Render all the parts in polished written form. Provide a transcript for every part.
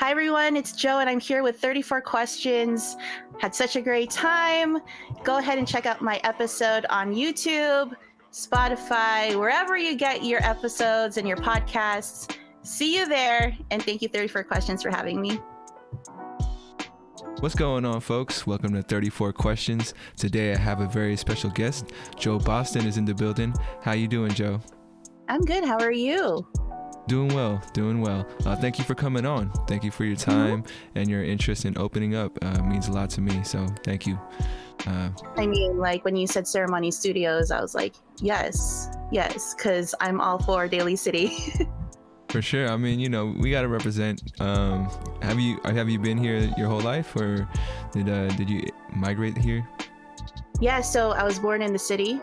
Hi, everyone. It's Joe, and I'm here with 34 questions. Had such a great time. Go ahead and check out my episode on YouTube, Spotify, wherever you get your episodes and your podcasts. See you there. And thank you, 34 questions, for having me. What's going on, folks? Welcome to 34 Questions. Today I have a very special guest. Joe Boston is in the building. How you doing, Joe? I'm good. How are you? Doing well. Thank you for coming on. Thank you for your time and your interest in opening up. Means a lot to me, so thank you. I mean, like when you said Ceremony Studios, I was like, yes, because I'm all for Daly City. For sure. I mean, we got to represent. Have you been here your whole life, or did you migrate here? Yeah, so I was born in the city.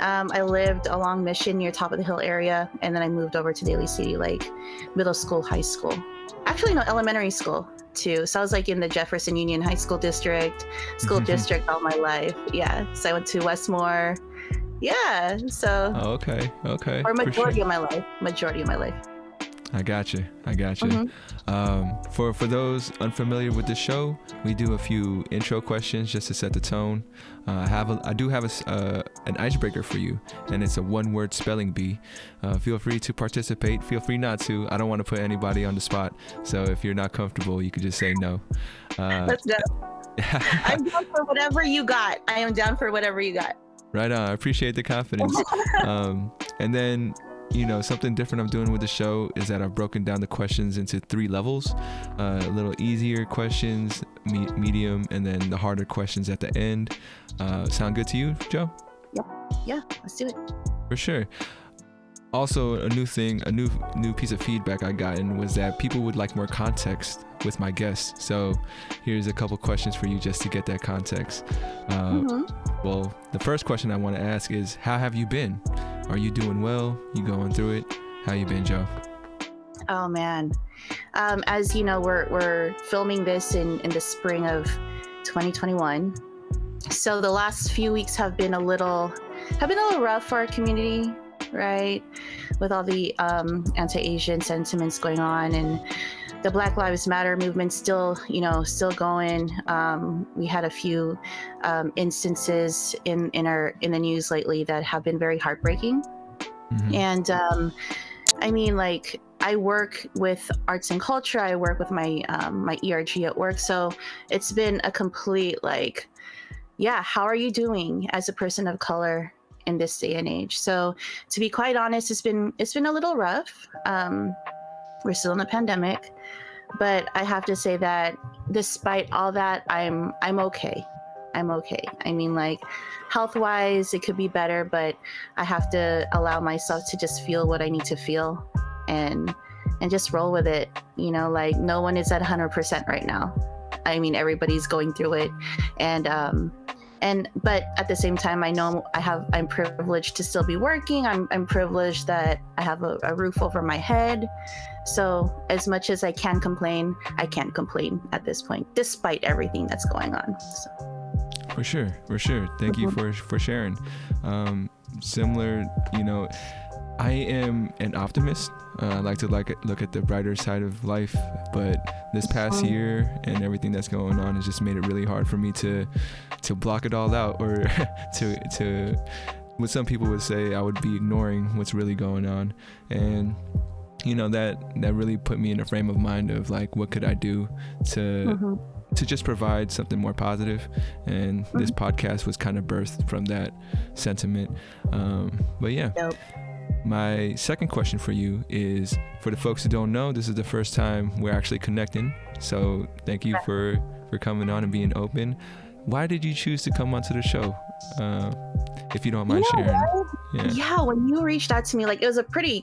I lived along Mission near Top of the Hill area, and then I moved over to Daly City, like middle school, high school. Actually, no, elementary school too. So I was like in the Jefferson Union High School District, district all my life. Yeah, so I went to Westmore. Yeah, so. Oh, okay. Or majority of my life. I got you. For those unfamiliar with the show, we do a few intro questions just to set the tone. I do have an icebreaker for you, and it's a one-word spelling bee. Feel free to participate. Feel free not to. I don't want to put anybody on the spot, so if you're not comfortable, you could just say no. Let's go. I'm down for whatever you got. I am down for whatever you got. Right on. I appreciate the confidence. And then, something different I'm doing with the show is that I've broken down the questions into 3 levels. A little easier questions, medium, and then the harder questions at the end. Sound good to you, Joe? Yeah, let's do it. For sure. Also, a new piece of feedback I gotten was that people would like more context with my guests. So here's a couple questions for you just to get that context. Well, the first question I want to ask is, how have you been? Are you doing well? You going through it? How you been, Joe? Oh man, as you know, we're filming this in the spring of 2021. So the last few weeks have been a little rough for our community, right? With all the anti-Asian sentiments going on, and the Black Lives Matter movement still going. We had a few instances in the news lately that have been very heartbreaking. And I mean, like, I work with arts and culture. I work with my ERG at work. So it's been a complete how are you doing as a person of color in this day and age? So to be quite honest, it's been a little rough. We're still in a pandemic, but I have to say that despite all that, I'm okay. I mean, like, health-wise, it could be better, but I have to allow myself to just feel what I need to feel and just roll with it. Like, no one is at 100% right now. I mean, everybody's going through it, but at the same time, I know I'm privileged to still be working. I'm privileged that I have a roof over my head. So as much as I can complain, I can't complain at this point, despite everything that's going on. So. For sure. Thank you for sharing. Similar, I am an optimist. I like to look at the brighter side of life, but this past year and everything that's going on has just made it really hard for me to block it all out, or to what some people would say I would be ignoring what's really going on. And that really put me in a frame of mind of like, what could I do to just provide something more positive. And this podcast was kind of birthed from that sentiment. But yeah. Nope. My second question for you is, for the folks who don't know, this is the first time we're actually connecting. So thank you for coming on and being open. Why did you choose to come onto the show? If you don't mind sharing. Yeah, when you reached out to me, like, it was a pretty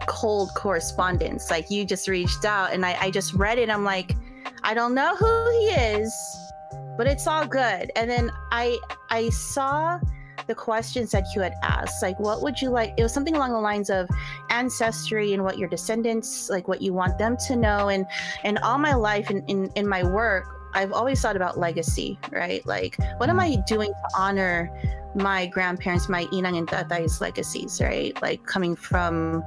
cold correspondence. Like, you just reached out and I just read it. I'm like, I don't know who he is, but it's all good. And then I saw the questions that you had asked, like, what would you like? It was something along the lines of ancestry and what your descendants, like, what you want them to know. And all my life in my work, I've always thought about legacy, right? Like, what am I doing to honor my grandparents, my inang and tatay's legacies, right? Like, coming from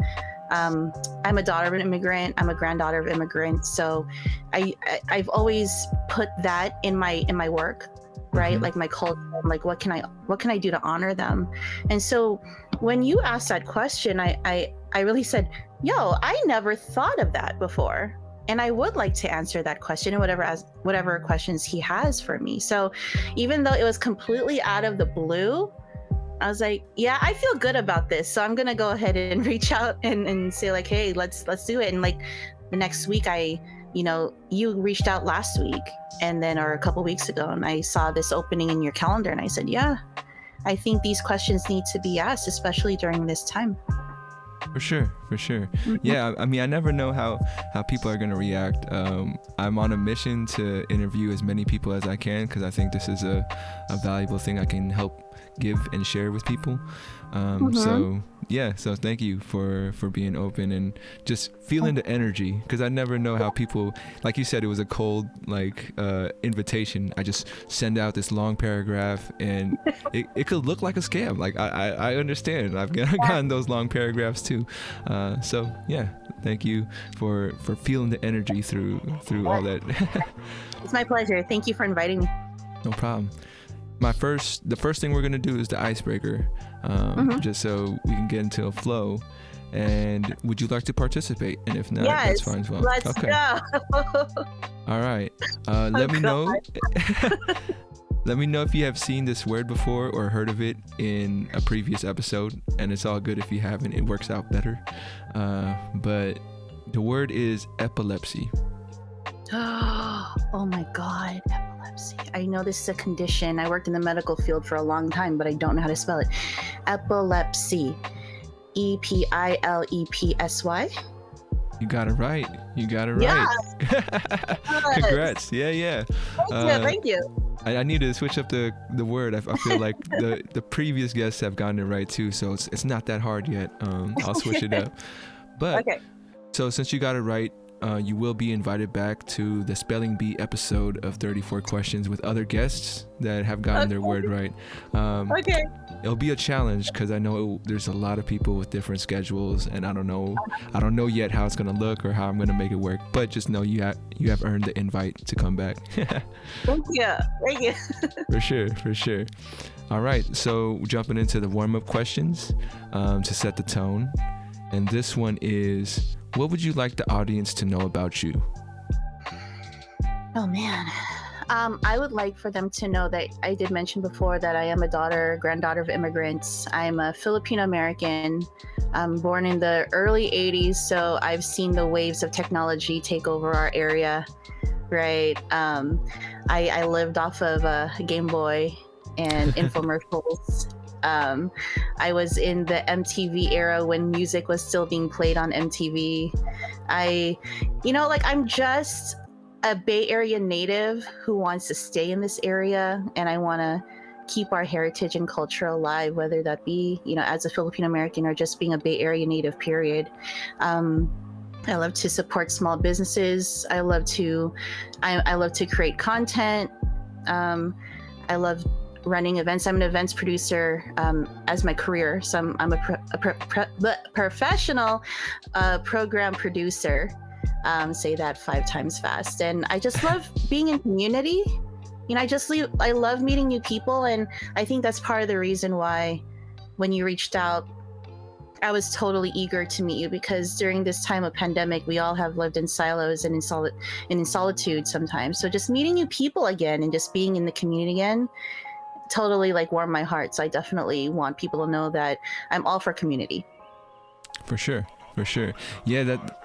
I'm a daughter of an immigrant. I'm a granddaughter of immigrants. So I've always put that in my work, right? Mm-hmm. Like my culture, like what can I do to honor them? And so when you asked that question, I really said, yo, I never thought of that before. And I would like to answer that question and whatever questions he has for me. So even though it was completely out of the blue, I was like, yeah, I feel good about this. So I'm gonna go ahead and reach out and say like, hey, let's do it. And like the next week, you reached out last week or a couple weeks ago, and I saw this opening in your calendar, and I said, yeah, I think these questions need to be asked, especially during this time. For sure. Mm-hmm. Yeah, I mean, I never know how people are going to react. I'm on a mission to interview as many people as I can, because I think this is a valuable thing I can help give and share with people. So thank you for being open and just feeling the energy, because I never know how people, like you said, it was a cold invitation. I just send out this long paragraph, and it could look like a scam. Like I understand. I've gotten those long paragraphs too. So yeah, thank you for feeling the energy through all that. It's my pleasure. Thank you for inviting me. No problem. The first thing we're gonna do is the icebreaker, just so we can get into a flow. And would you like to participate? And if not, yes, that's fine as well. Let's okay. Go. All right. Let me know. Let me know if you have seen this word before or heard of it in a previous episode. And it's all good if you haven't. It works out better. But the word is epilepsy. Oh my God, epilepsy. I know this is a condition. I worked in the medical field for a long time, but I don't know how to spell it. Epilepsy. EPILEPSY. You got it right. Yeah. Congrats. Yeah. Thank you. I need to switch up the word. I feel like the previous guests have gotten it right too, so it's not that hard yet. I'll switch it up. But okay. So since you got it right, you will be invited back to the Spelling Bee episode of 34 Questions with other guests that have gotten their word right. Okay. It'll be a challenge, because I know there's a lot of people with different schedules, and I don't know yet how it's gonna look or how I'm gonna make it work. But just know you have earned the invite to come back. Thank you. For sure. All right, so jumping into the warm-up questions to set the tone, and this one is, what would you like the audience to know about you? Oh man. I would like for them to know that I did mention before that I am a granddaughter of immigrants. I'm a Filipino American. I'm born in the early 80s, so I've seen the waves of technology take over our area, right? I lived off of a Game Boy and infomercials. I was in the MTV era when music was still being played on MTV. I'm just a Bay Area native who wants to stay in this area, and I want to keep our heritage and culture alive, whether that be, as a Filipino American or just being a Bay Area native, period. I love to support small businesses. I love to create content. I love running events. I'm an events producer as my career. So I'm a professional program producer. Say that 5 times fast. And I just love being in community. I love meeting new people. And I think that's part of the reason why when you reached out, I was totally eager to meet you, because during this time of pandemic, we all have lived in silos and in solitude sometimes. So just meeting new people again and just being in the community again totally warmed my heart. So I definitely want people to know that I'm all for community. For sure. Yeah, that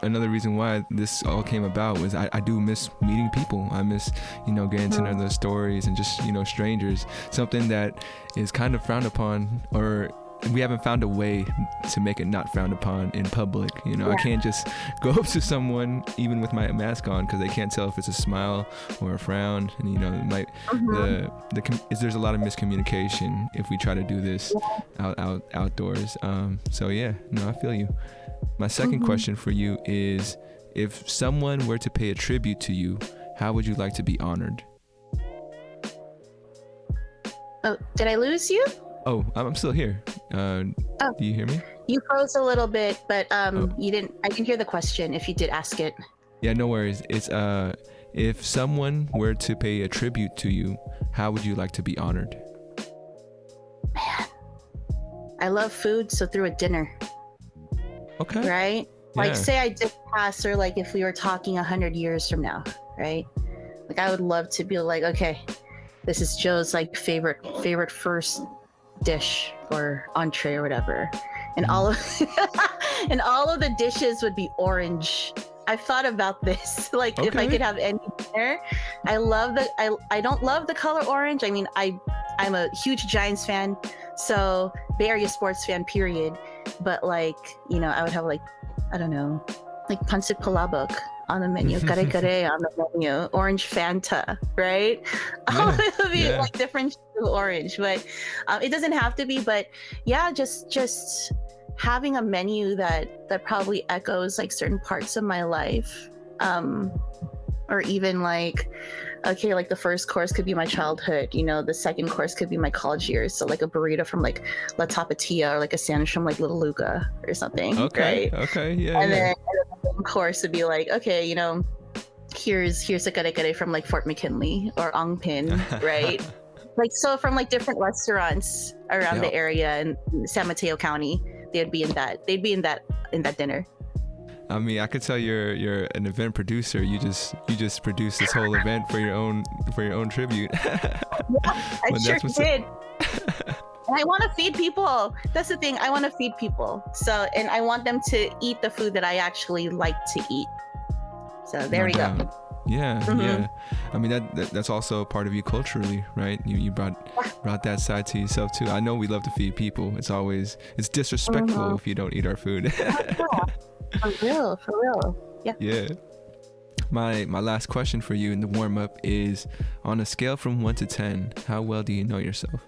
another reason why this all came about was I do miss meeting people. I miss getting to know their stories and just strangers. Something that is kind of frowned upon, or we haven't found a way to make it not frowned upon in public. I can't just go up to someone even with my mask on, because they can't tell if it's a smile or a frown, and it might there's a lot of miscommunication if we try to do this outdoors. So yeah, no, I feel you. My second question for you is, if someone were to pay a tribute to you, how would you like to be honored? Oh, did I lose you? Oh, I'm still here. Do you hear me? You froze a little bit, but Oh. you didn't. I didn't hear the question. If you did ask it. Yeah, no worries. It's if someone were to pay a tribute to you, how would you like to be honored? Man, I love food, so through a dinner, Okay. right? Yeah. Like, say I did pass, or like if we were talking 100 years from now, right? Like, I would love to be like, okay, this is Joe's like favorite first dish or entree or whatever, and all of and all of the dishes would be orange. I've thought about this. Like, if I Okay. could have any dinner, I don't love the color orange. I mean, I'm a huge Giants fan, so Bay Area sports fan, period. But like, I would have like, I don't know, like pancit palabok on the menu, kare kare on the menu, orange Fanta, right? Yeah, It would be yeah. like different shades of orange, but it doesn't have to be. But yeah, just having a menu that probably echoes like certain parts of my life, or even like, okay, like the first course could be my childhood, the second course could be my college years, so like a burrito from like La Tapatia, or like a sandwich from like Little Luca or something, Okay. right? Okay. Yeah. And Yeah. then the main course would be like, okay, here's a kare kare from like Fort McKinley or Ongpin, right? Like, so from like different restaurants around Yeah. the area in San Mateo County, they'd be in that dinner. I mean, I could tell you're an event producer. You just produced this whole event for your own tribute. I Well, sure that's what's did. And I want to feed people. That's the thing. I want to feed people. So, and I want them to eat the food that I actually like to eat. So there we go. Yeah, Mhm. yeah. I mean that's also part of you culturally, right? You brought that side to yourself too. I know we love to feed people. It's disrespectful if you don't eat our food. For real. Yeah. Yeah. My last question for you in the warm up is, on a scale from 1 to 10, how well do you know yourself?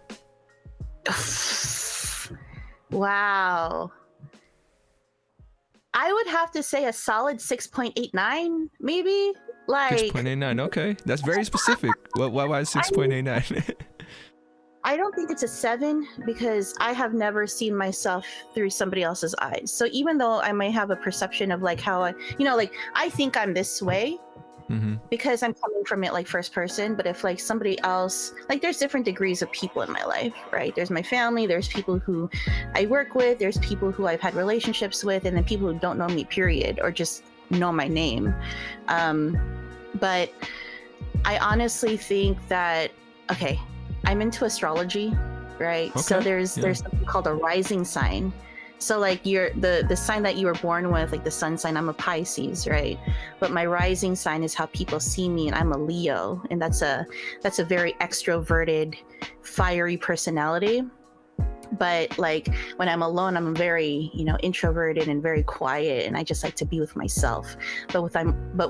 Wow. I would have to say a solid 6.89, maybe. Like, 6.89. Okay, that's very specific. Why 6.89? I don't think it's a 7, because I have never seen myself through somebody else's eyes. So even though I might have a perception of like how like I think I'm this way Mm-hmm. because I'm coming from it like first person, but if like somebody else, like, there's different degrees of people in my life, right? There's my family, there's people who I work with, there's people who I've had relationships with, and then people who don't know me, period, or just know my name. But I honestly think that, okay, I'm into astrology, right? So Okay, there's yeah. something called a rising sign. So like the sign that you were born with, like the sun sign, I'm a Pisces, right? But my rising sign is how people see me, and I'm a Leo, and that's a very extroverted, fiery personality. But like when I'm alone, I'm very, introverted and very quiet, and I just like to be with myself. But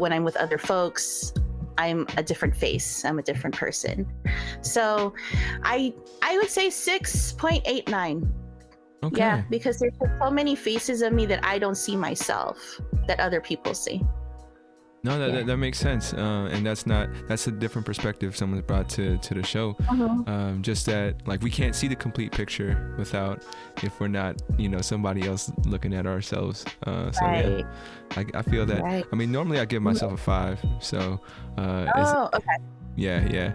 when I'm with other folks, I'm a different face. I'm a different person. So I would say 6.89. Okay. Yeah, because there's just so many faces of me that I don't see myself that other people see. No, Yeah. that makes sense, and that's a different perspective someone's brought to the show. Just that, like, we can't see the complete picture if we're not, somebody else looking at ourselves. So Right. yeah, I feel that. Right. I mean, normally I give myself a 5, so Oh, okay. yeah.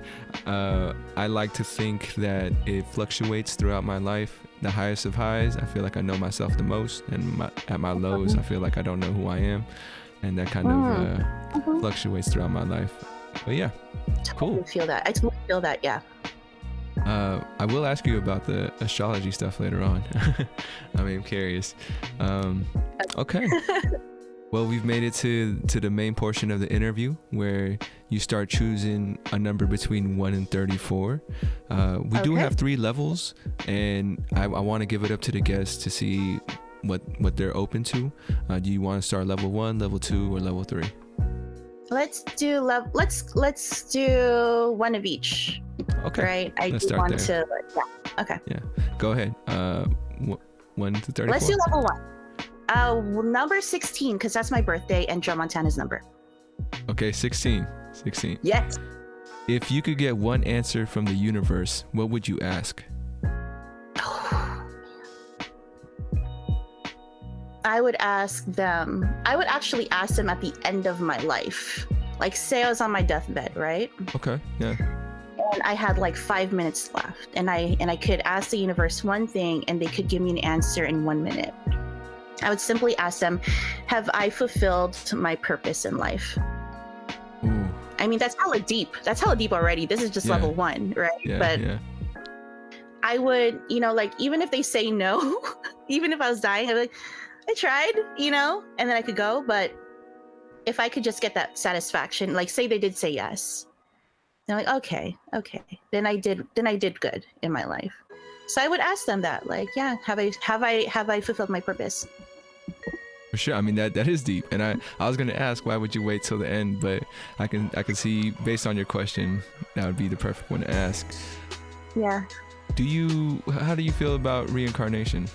I like to think that it fluctuates throughout my life. The highest of highs, I feel like I know myself the most, and at my lows, I feel like I don't know who I am. And that kind of fluctuates throughout my life. But yeah, cool. I totally feel that. Yeah. I will ask you about the astrology stuff later on. I mean, I'm curious. Okay. Well, we've made it to the main portion of the interview where you start choosing a number between 1 and 34. We do have 3 levels, and I want to give it up to the guests to see what they're open to. Do you want to start level 1, level 2, or level 3? Let's do one of each. Okay. Right. I Let's do start want there. to. Yeah. Okay. Yeah. Go ahead. 1 to 34. Let's do level 1. Number 16, because that's my birthday and Joe Montana's number. Okay, 16. Yes. If you could get one answer from the universe, what would you ask? I would actually ask them at the end of my life. Like, say I was on my deathbed, right? Okay. Yeah. And I had like 5 minutes left, and I could ask the universe one thing, and they could give me an answer in 1 minute. I would simply ask them, have I fulfilled my purpose in life? Ooh. I mean, that's hella deep. That's hella deep already. This is just level 1, right? Yeah, but yeah. I would, like, even if they say no, even if I was dying, I'd be like, I tried, and then I could go. But if I could just get that satisfaction, like, say they did say yes, they're like, okay, then I did good in my life. So I would ask them that, like, yeah, have I fulfilled my purpose? For sure. I mean, that is deep. And I was gonna ask, why would you wait till the end? But I can see, based on your question, that would be the perfect one to ask. Yeah. How do you feel about reincarnation?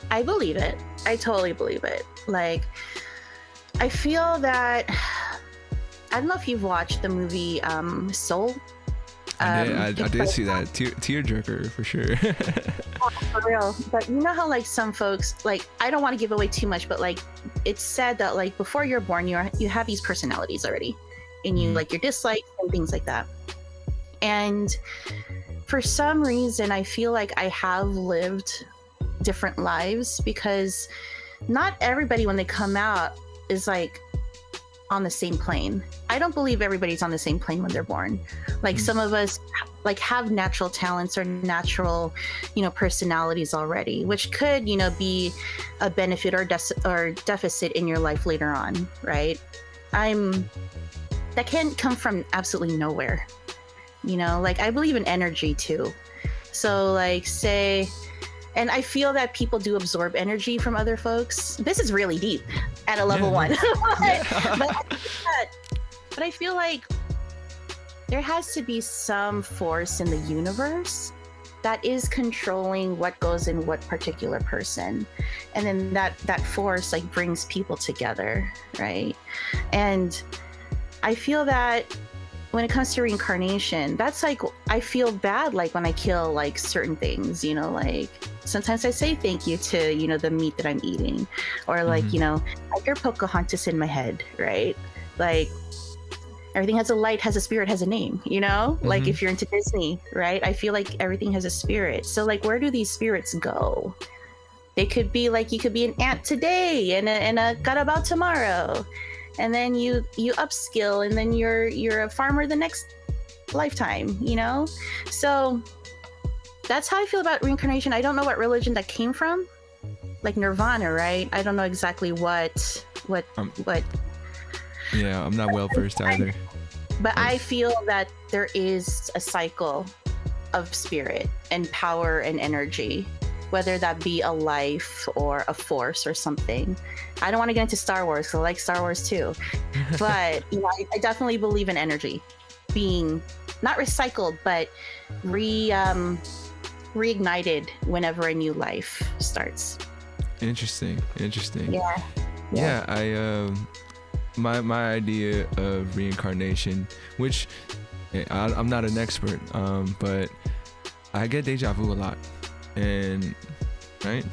I believe it. I totally believe it. Like, I feel that, I don't know if you've watched the movie Soul. I did see that. Tearjerker, for sure. For real. But you know how, like, some folks, like, I don't want to give away too much, but, like, it's said that, like, before you're born, you have these personalities already, and you, like, your dislikes and things like that. And for some reason, I feel like I have lived different lives, because not everybody, when they come out, is like on the same plane. I don't believe everybody's on the same plane when they're born. Like, some of us, like, have natural talents or natural, personalities already, which could, be a benefit or deficit in your life later on, right? That can come from absolutely nowhere. Like, I believe in energy too. So, like, say, and I feel that people do absorb energy from other folks. This is really deep at a level 1. But I feel like there has to be some force in the universe that is controlling what goes in what particular person. And then that force, like, brings people together, right? And I feel that when it comes to reincarnation, that's like, I feel bad, like, when I kill, like, certain things, like, sometimes I say thank you to, the meat that I'm eating, or like, I hear Pocahontas in my head, right? Like, everything has a light, has a spirit, has a name, like, if you're into Disney, right? I feel like everything has a spirit. So, like, where do these spirits go? They could be like, you could be an ant today and a garabout tomorrow. And then you upskill, and then you're a farmer the next lifetime, So that's how I feel about reincarnation. I don't know what religion that came from, like Nirvana, right? I don't know exactly what. Yeah, I'm not well versed either. But I feel that there is a cycle of spirit and power and energy, whether that be a life or a force or something. I don't want to get into Star Wars, because I like Star Wars too. But I definitely believe in energy being not recycled, but reignited whenever a new life starts. Interesting. Yeah. My idea of reincarnation, which I'm not an expert, but I get deja vu a lot. And right.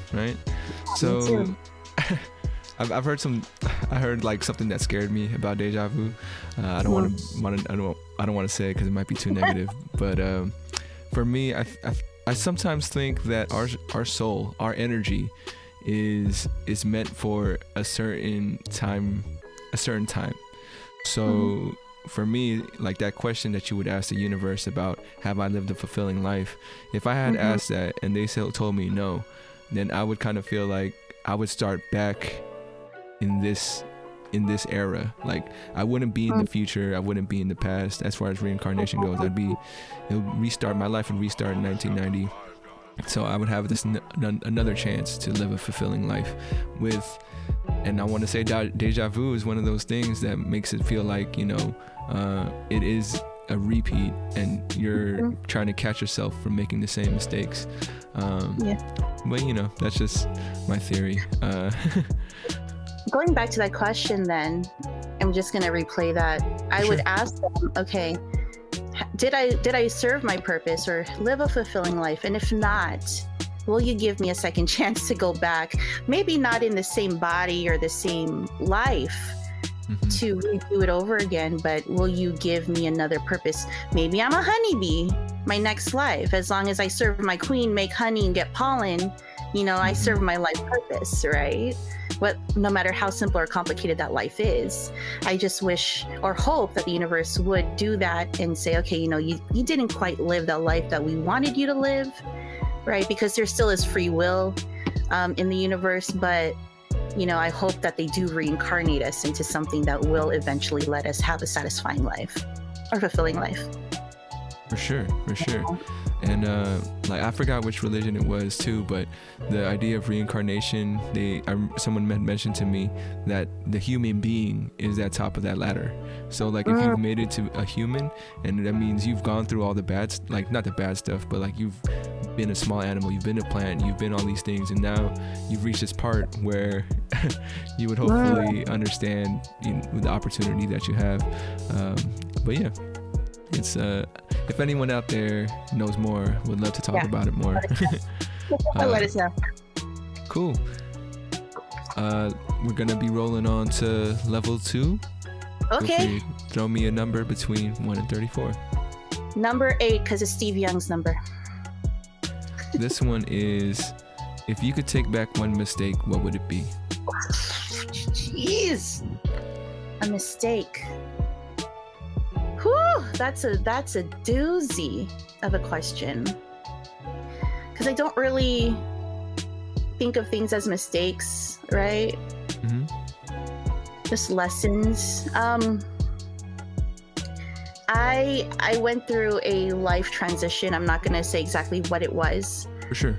So I heard like something that scared me about deja vu. I don't want to say it because it might be too negative. But for me, I sometimes think that our soul, our energy, is meant for a certain time. So for me, like that question that you would ask the universe about, have I lived a fulfilling life? If I had asked that and they told me no, then I would kind of feel like I would start back in this era. Like, I wouldn't be in the future, I wouldn't be in the past. As far as reincarnation goes, it'll restart my life and restart in 1990. So I would have this another chance to live a fulfilling life with. And I want to say deja vu is one of those things that makes it feel like, it is a repeat, and you're trying to catch yourself from making the same mistakes. But that's just my theory. Going back to that question, then I'm just gonna replay that. I would ask them, okay, did I serve my purpose or live a fulfilling life? And if not, will you give me a second chance to go back? Maybe not in the same body or the same life to redo it over again, but will you give me another purpose? Maybe I'm a honeybee my next life. As long as I serve my queen, make honey, and get pollen, I serve my life purpose, right? But no matter how simple or complicated that life is, I just wish or hope that the universe would do that and say, okay, you didn't quite live the life that we wanted you to live, right? Because there still is free will in the universe, but I hope that they do reincarnate us into something that will eventually let us have a satisfying life or fulfilling life. For sure. And I forgot which religion it was too, but the idea of reincarnation, someone mentioned to me that the human being is at top of that ladder. So if you've made it to a human, and that means you've gone through all the bad, not the bad stuff, but you've been a small animal, you've been a plant, you've been all these things, and now you've reached this part where you would hopefully understand the opportunity that you have. But yeah, it's if anyone out there knows more, would love to talk about it more. Let us know. Cool. We're gonna be rolling on to level 2. Okay. Throw me a number between 1 and 34. Number 8, because it's Steve Young's number. This one is, if you could take back one mistake, what would it be? Jeez. A mistake. Whew, that's a doozy of a question. Because I don't really think of things as mistakes, right? Just lessons. I went through a life transition. I'm not gonna say exactly what it was. For sure.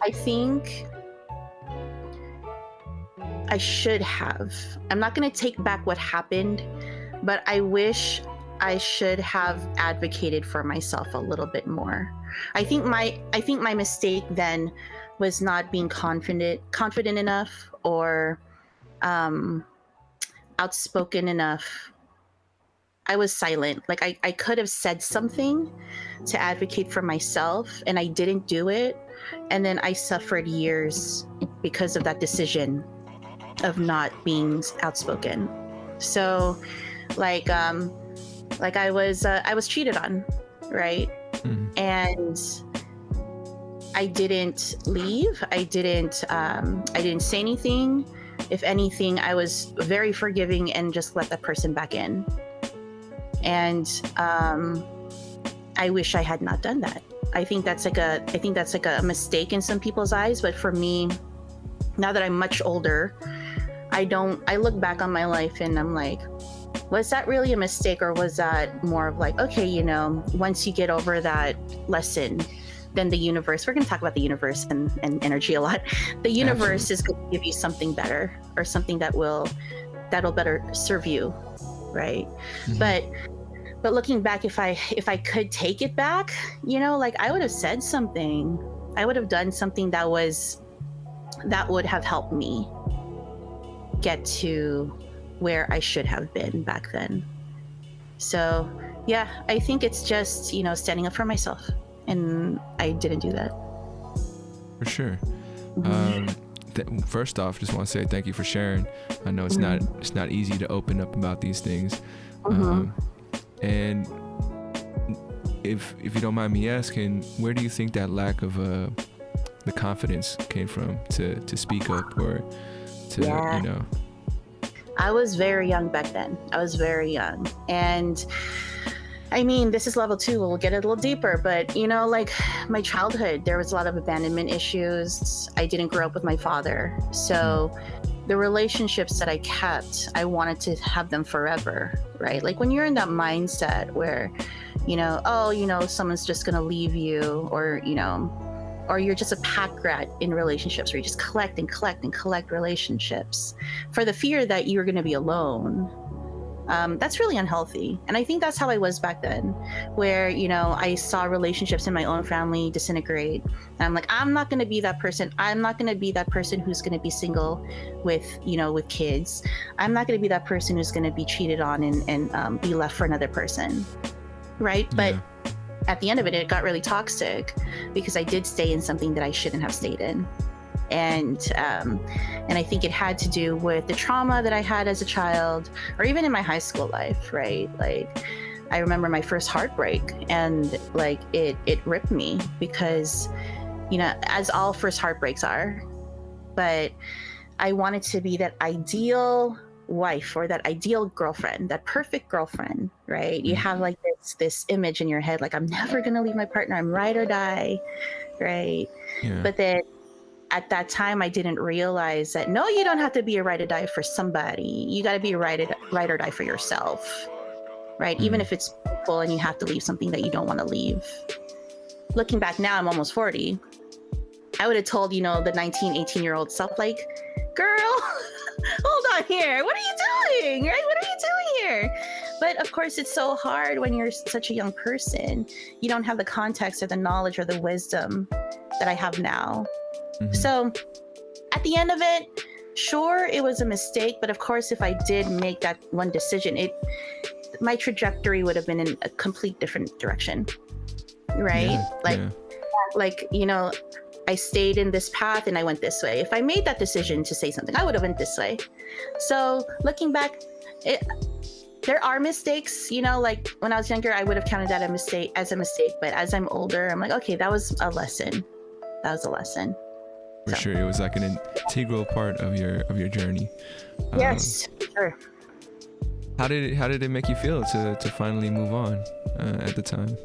I think I should have. I'm not gonna take back what happened, but I wish I should have advocated for myself a little bit more. I think my mistake then was not being confident enough or outspoken enough. I was silent. I could have said something to advocate for myself, and I didn't do it. And then I suffered years because of that decision of not being outspoken. So I was cheated on, right? And I didn't leave. I didn't say anything. If anything, I was very forgiving and just let that person back in. And I wish I had not done that. I think that's like a mistake in some people's eyes, but for me, now that I'm much older, I look back on my life and I'm like, was that really a mistake, or was that more of okay, once you get over that lesson, then the universe, we're going to talk about the universe and energy a lot. The universe is going to give you something better, or something that'll better serve you, right? But looking back, if I could take it back, I would have said something. I would have done something that would have helped me get to where I should have been back then. So yeah, I think it's just standing up for myself, and I didn't do that. For sure. First off, just want to say thank you for sharing. I know it's not easy to open up about these things. And if you don't mind me asking, where do you think that lack of the confidence came from to speak up, or to I was very young back then. I was very young. And I mean, this is level 2. We'll get a little deeper, but my childhood, there was a lot of abandonment issues. I didn't grow up with my father. So the relationships that I kept, I wanted to have them forever, right? When you're in that mindset where, someone's just going to leave you, or you're just a pack rat in relationships where you just collect and collect and collect relationships for the fear that you're going to be alone. That's really unhealthy. And I think that's how I was back then, where, I saw relationships in my own family disintegrate. And I'm like, I'm not going to be that person. I'm not going to be that person who's going to be single with kids. I'm not going to be that person who's going to be cheated on and be left for another person. Right. But at the end of it, it got really toxic because I did stay in something that I shouldn't have stayed in. And I think it had to do with the trauma that I had as a child, or even in my high school life, right? Like, I remember my first heartbreak, and like it ripped me because, you know, as all first heartbreaks are, but I wanted to be that ideal wife or that ideal girlfriend, that perfect girlfriend, right? You have like this image in your head, like, I'm never gonna leave my partner, I'm ride or die, right? Yeah. But then at that time, I didn't realize that, no, you don't have to be a ride or die for somebody. You got to be a ride or die for yourself, right? Even if it's painful and you have to leave something that you don't want to leave. Looking back now, I'm almost 40. I would have told, you know, the 19, 18-year-old self, like, girl, hold on here. What are you doing, right? What are you doing here? But of course, it's so hard when you're such a young person. You don't have the context or the knowledge or the wisdom that I have now. So at the end of it, sure, it was a mistake. But of course, if I did make that one decision, my trajectory would have been in a complete different direction, right? Like, you know, I stayed in this path and I went this way. If I made that decision to say something, I would have went this way. So looking back, there are mistakes, you know, like when I was younger, I would have counted that as a mistake. But as I'm older, I'm like, okay, that was a lesson. That was a lesson. For sure, it was like an integral part of your journey. Yes, sure. How did it make you feel to finally move on at the time?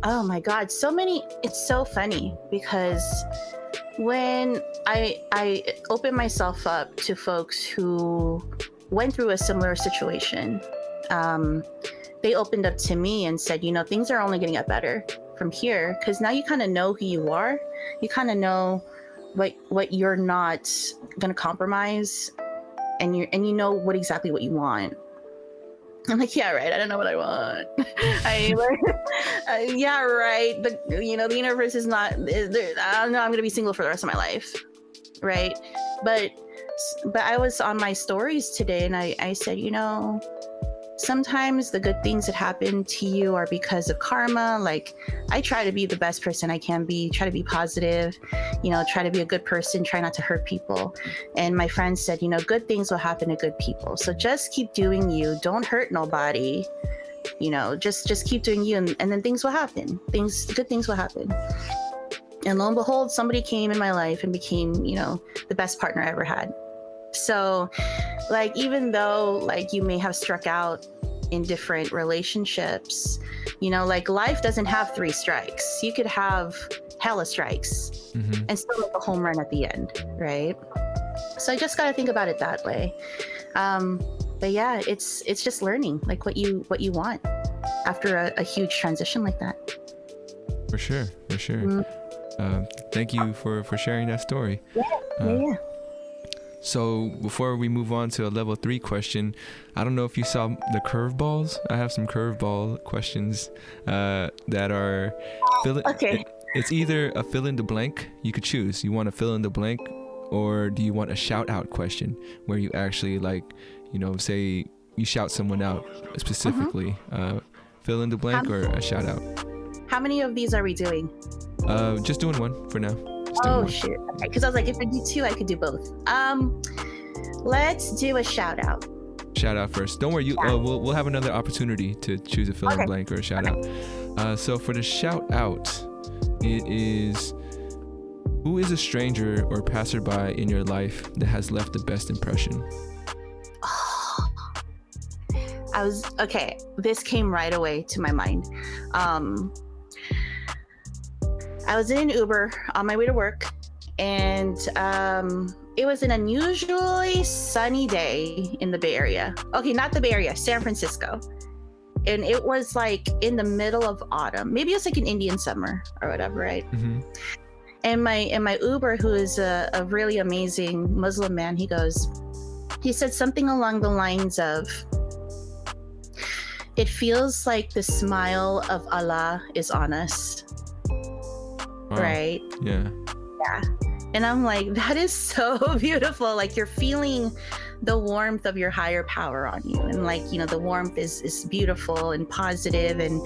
Oh my God, it's so funny because when I opened myself up to folks who went through a similar situation, they opened up to me and said, you know, things are only going to get better from here, because now you kind of know who you are. You kind of know what you're not gonna compromise, and you know exactly what you want. I'm like, yeah, right. I don't know what I want. Yeah, right. The universe is not. I don't know. I'm gonna be single for the rest of my life, right? But I was on my stories today, and I said, you know, sometimes the good things that happen to you are because of karma. Like, I try to be the best person I can be, try to be positive, you know, try to be a good person, try not to hurt people. And my friend said, you know, good things will happen to good people. So just keep doing you. Don't hurt nobody. You know, just keep doing you, and then things will happen. Good things will happen. And lo and behold, somebody came in my life and became, you know, the best partner I ever had. So, like, even though like you may have struck out in different relationships, you know, like, life doesn't have 3 strikes. You could have hella strikes and still make a home run at the end, right? So I just got to think about it that way. But yeah, it's just learning like what you want after a huge transition like that. For sure. Thank you for sharing that story. Yeah. So before we move on to a level 3 question, I don't know if you saw the curveballs. I have some curveball questions that are okay. It's either a fill in the blank. You could choose. You want to fill in the blank, or do you want a shout out question where you actually, like, you know, say you shout someone out specifically. Fill in the blank or a shout out. How many of these are we doing? Just doing one for now. Oh shit! Okay, because I was like, if I do 2, I could do both. Let's do a shout out. Shout out first. Don't worry, we'll have another opportunity to choose a fill in blank or a shout out. So for the shout out, it is, who is a stranger or passerby in your life that has left the best impression? This came right away to my mind. I was in an Uber on my way to work, and it was an unusually sunny day in the Bay Area. Okay, not the Bay Area, San Francisco. And it was like in the middle of autumn. Maybe it's like an Indian summer or whatever, right? And my Uber, who is a really amazing Muslim man, he said something along the lines of, it feels like the smile of Allah is on us. Right? Yeah. And I'm like, that is so beautiful. Like, you're feeling the warmth of your higher power on you, and like, you know, the warmth is beautiful and positive, and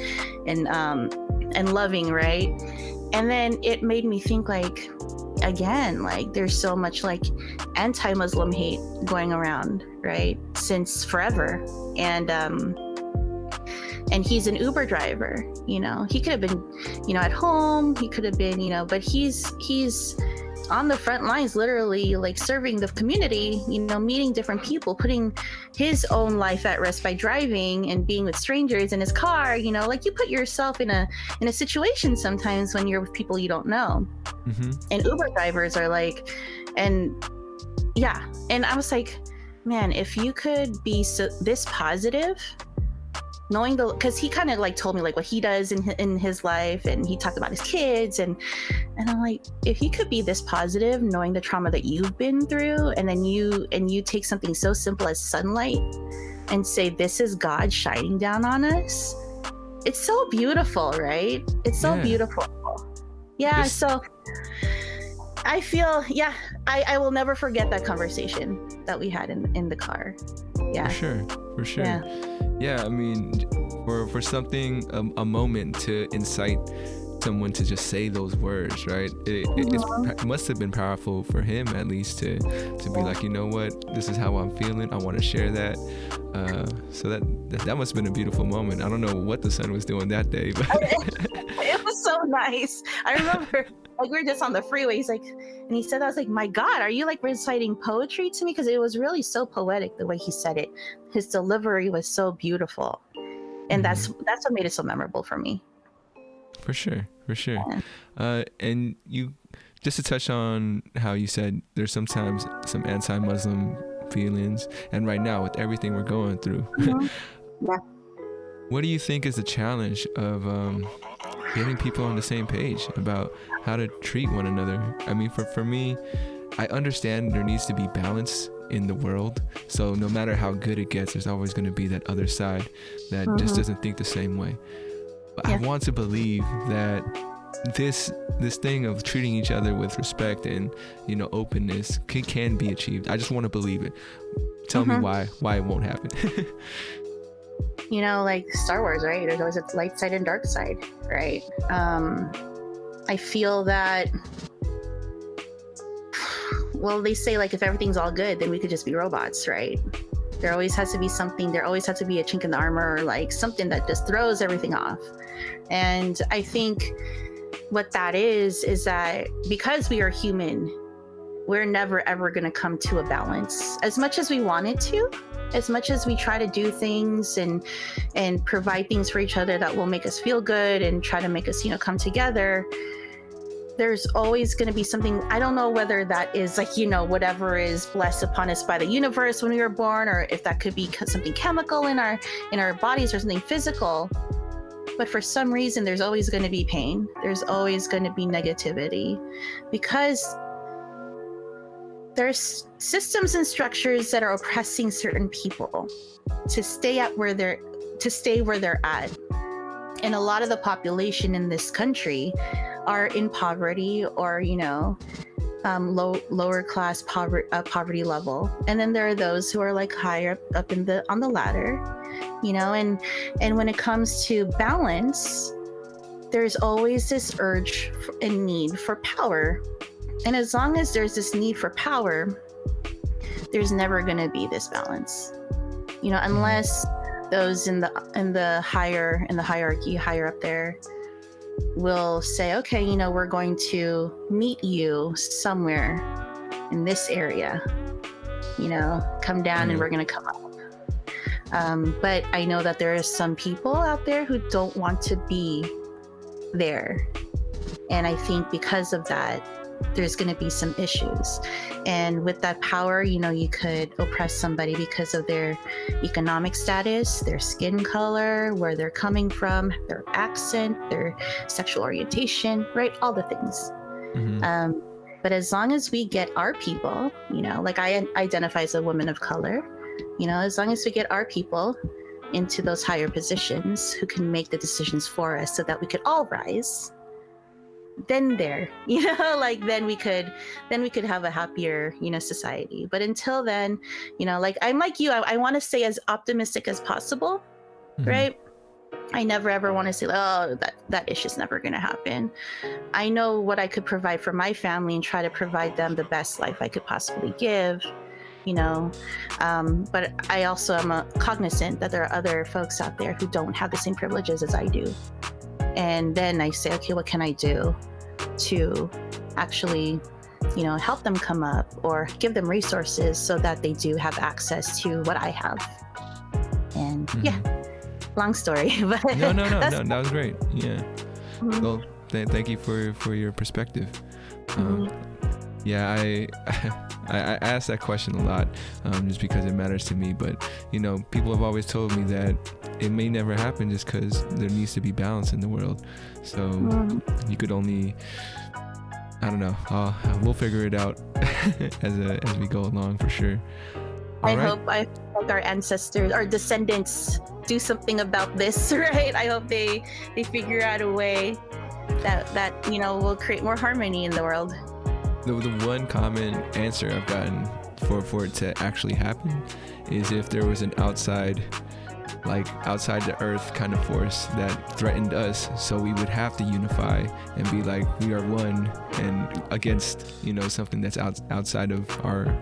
and loving, right? And then it made me think, like, again, like there's so much like anti-Muslim hate going around, right, since forever. And he's an Uber driver, you know. He could have been, you know, at home, he could have been, you know, but he's on the front lines, literally, like serving the community, you know, meeting different people, putting his own life at risk by driving and being with strangers in his car. You know, like you put yourself in a situation sometimes when you're with people you don't know. And Uber drivers are like, and yeah, and I was like, man, if you could be this positive, knowing because he kind of like told me like what he does in his life, and he talked about his kids, and I'm like, if you could be this positive, knowing the trauma that you've been through, and then you take something so simple as sunlight and say, this is God shining down on us. It's so beautiful, right? It's so beautiful. Yeah. So I feel, I will never forget that conversation that we had in the car. Yeah. For sure. Yeah, I mean, for something, a moment to incite someone to just say those words, right? It must have been powerful for him, at least, to be like, you know what, this is how I'm feeling. I want to share that. So that must have been a beautiful moment. I don't know what the sun was doing that day, but it was so nice. I remember, like, we were just on the freeway. He's like, and he said, I was like, my God, are you like reciting poetry to me? Because it was really so poetic the way he said it. His delivery was so beautiful, and that's what made it so memorable for me. For sure. Yeah. And you, just to touch on how you said there's sometimes some anti-Muslim feelings, and right now with everything we're going through, Yeah. what do you think is the challenge of getting people on the same page about how to treat one another? I mean, for me, I understand there needs to be balance in the world. So no matter how good it gets, there's always going to be that other side that just doesn't think the same way. But I want to believe that this thing of treating each other with respect and, you know, openness can be achieved. I just want to believe it. Tell me why it won't happen. You know, like Star Wars, right? There's always a light side and dark side, right? I feel that, well, they say like if everything's all good, then we could just be robots, right? There always has to be something, there always has to be a chink in the armor, or like something that just throws everything off. And I think what that is that because we are human, we're never ever going to come to a balance as much as we wanted to, as much as we try to do things and provide things for each other that will make us feel good and try to make us, you know, come together. There's always going to be something. I don't know whether that is like, you know, whatever is blessed upon us by the universe when we were born, or if that could be something chemical in our bodies or something physical. But for some reason, there's always going to be pain. There's always going to be negativity, because there's systems and structures that are oppressing certain people to stay where they're at. And a lot of the population in this country are in poverty, or, you know, lower class poverty level. And then there are those who are like higher up on the ladder, you know, and when it comes to balance, there's always this urge and need for power. And as long as there's this need for power, there's never going to be this balance, you know, unless those in the hierarchy higher up there will say, okay, you know, we're going to meet you somewhere in this area, you know, come down and we're going to come up. But I know that there are some people out there who don't want to be there. And I think because of that, there's going to be some issues. And with that power, you know, you could oppress somebody because of their economic status, their skin color, where they're coming from, their accent, their sexual orientation, right? All the things. But as long as we get our people, you know, like I identify as a woman of color, you know, as long as we get our people into those higher positions who can make the decisions for us so that we could all rise, then you know, like then we could have a happier, you know, society. But until then, you know, like I'm like you, I want to stay as optimistic as possible, right? I never ever want to say, oh, that is just never going to happen. I know what I could provide for my family and try to provide them the best life I could possibly give, you know. But I also am cognizant that there are other folks out there who don't have the same privileges as I do. And then I say, okay, what can I do to actually, you know, help them come up or give them resources so that they do have access to what I have. And yeah, long story, but no, that was great. Yeah. Well, thank you for your perspective. Yeah, I ask that question a lot, just because it matters to me. But you know, people have always told me that it may never happen just because there needs to be balance in the world. So you could only, I don't know. We'll figure it out as we go along for sure. I hope our ancestors, our descendants, do something about this, right? I hope they figure out a way that you know will create more harmony in the world. The one common answer I've gotten for it to actually happen is if there was an outside the earth kind of force that threatened us, so we would have to unify and be like, we are one and against, you know, something that's outside of our